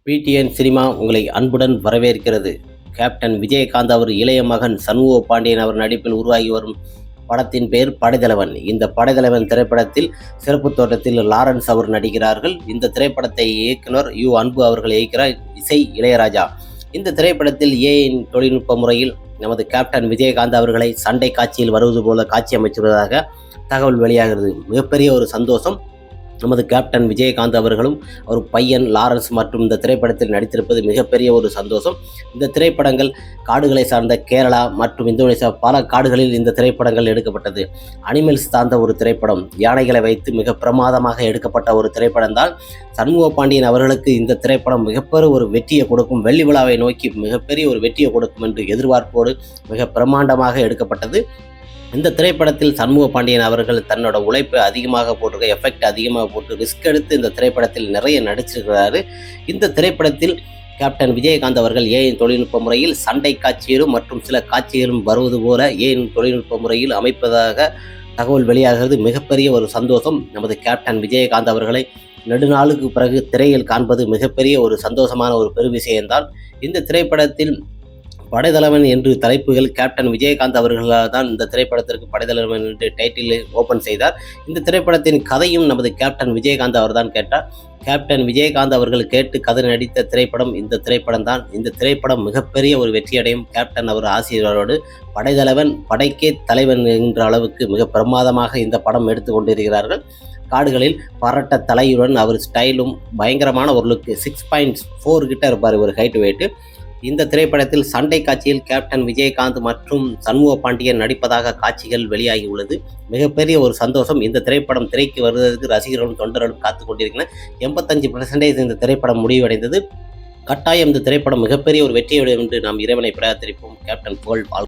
PTN cinema உங்களை அன்புடன் வரவேற்கிறது. கேப்டன் விஜயகாந்த் அவர் இளைய மகன் சண்முக பாண்டியன் அவர் நடிப்பில் உருவாகி வரும் படத்தின் பெயர் படைத்தலைவன். இந்த படைத்தலைவன் திரைப்படத்தில் சிறப்பு தோற்றத்தில் லாரன்ஸ் அவர் நடிக்கிறார்கள். இந்த திரைப்படத்தை இயக்குனர் அன்பு அவர்கள் இயக்கிறார். இசை இளையராஜா. இந்த திரைப்படத்தில் தொழில்நுட்ப முறையில் நமது கேப்டன் விஜயகாந்த் அவர்களை சண்டை காட்சியில் வருவது போல காட்சி அமைச்சுள்ளதாக தகவல் வெளியாகிறது. மிகப்பெரிய ஒரு சந்தோஷம். நமது கேப்டன் விஜயகாந்த் அவர்களும் அவர் பையன் லாரன்ஸ் மற்றும் இந்த திரைப்படத்தில் நடித்திருப்பது மிகப்பெரிய ஒரு சந்தோஷம். இந்த திரைப்படங்கள் காடுகளை சார்ந்த கேரளா மற்றும் இந்தோனேசியா பல காடுகளில் இந்த திரைப்படங்கள் எடுக்கப்பட்டது. அனிமல்ஸ் சார்ந்த ஒரு திரைப்படம், யானைகளை வைத்து மிக பிரமாதமாக எடுக்கப்பட்ட ஒரு திரைப்படம் தான். சண்முக பாண்டியன் அவர்களுக்கு இந்த திரைப்படம் மிகப்பெரிய ஒரு வெற்றியை கொடுக்கும், வெள்ளி விழாவை நோக்கி மிகப்பெரிய ஒரு வெற்றியை கொடுக்கும் என்று எதிர்பார்ப்போடு மிக பிரமாண்டமாக எடுக்கப்பட்டது. இந்த திரைப்படத்தில் சண்முக பாண்டியன் அவர்கள் தன்னோட உழைப்பை அதிகமாக போட்டிருக்க, எஃபெக்ட் அதிகமாக போட்டு ரிஸ்க் எடுத்து இந்த திரைப்படத்தில் நிறைய நடிச்சிருக்கிறாரு. இந்த திரைப்படத்தில் கேப்டன் விஜயகாந்த் அவர்கள் தொழில்நுட்ப முறையில் சண்டை காட்சிகளும் மற்றும் சில காட்சிகளும் வருவது போல தொழில்நுட்ப முறையில் அமைப்பதாக தகவல் வெளியாகிறது. மிகப்பெரிய ஒரு சந்தோஷம். நமது கேப்டன் விஜயகாந்த் அவர்களை நெடுநாளுக்கு பிறகு திரையில் காண்பது மிகப்பெரிய ஒரு சந்தோஷமான ஒரு பெரு விஷயம்தான். இந்த திரைப்படத்தில் படைத்தலைவன் என்று தலைப்புகள் கேப்டன் விஜயகாந்த் அவர்களால் தான் இந்த திரைப்படத்திற்கு படைத்தலைவன் என்று டைட்டில் ஓபன் செய்தார். இந்த திரைப்படத்தின் கதையும் நமது கேப்டன் விஜயகாந்த் அவர் தான் கேட்டார். கேப்டன் விஜயகாந்த் அவர்கள் கேட்டு கதை நடித்த திரைப்படம் இந்த திரைப்படம் தான். இந்த திரைப்படம் மிகப்பெரிய ஒரு வெற்றியடையும். கேப்டன் அவர் ஆசிரியரோடு படைத்தலைவன், படைக்கே தலைவன் என்ற அளவுக்கு மிக பிரமாதமாக இந்த படம் எடுத்து கொண்டிருக்கிறார்கள். காடுகளில் பரட்ட தலையுடன் அவர் ஸ்டைலும் பயங்கரமான ஒரு லுக்கு. 6.4 கிட்ட இருப்பார் ஒரு ஹைட் வெயிட்டு. இந்த திரைப்படத்தில் சண்டை காட்சியில் கேப்டன் விஜயகாந்த் மற்றும் சண்முக பாண்டியன் நடிப்பதாக காட்சிகள் வெளியாகி உள்ளது. மிகப்பெரிய ஒரு சந்தோஷம். இந்த திரைப்படம் திரைக்கு வருவதற்கு ரசிகர்களும் தொண்டர்களும் காத்து கொண்டிருக்கின்றனர். 85% இந்த திரைப்படம் முடிவடைந்தது. கட்டாயம் இந்த திரைப்படம் மிகப்பெரிய ஒரு வெற்றியடையும் என்று நாம் இறைவனை பிரார்த்திப்போம். கேப்டன் புகழ் வாழ்க.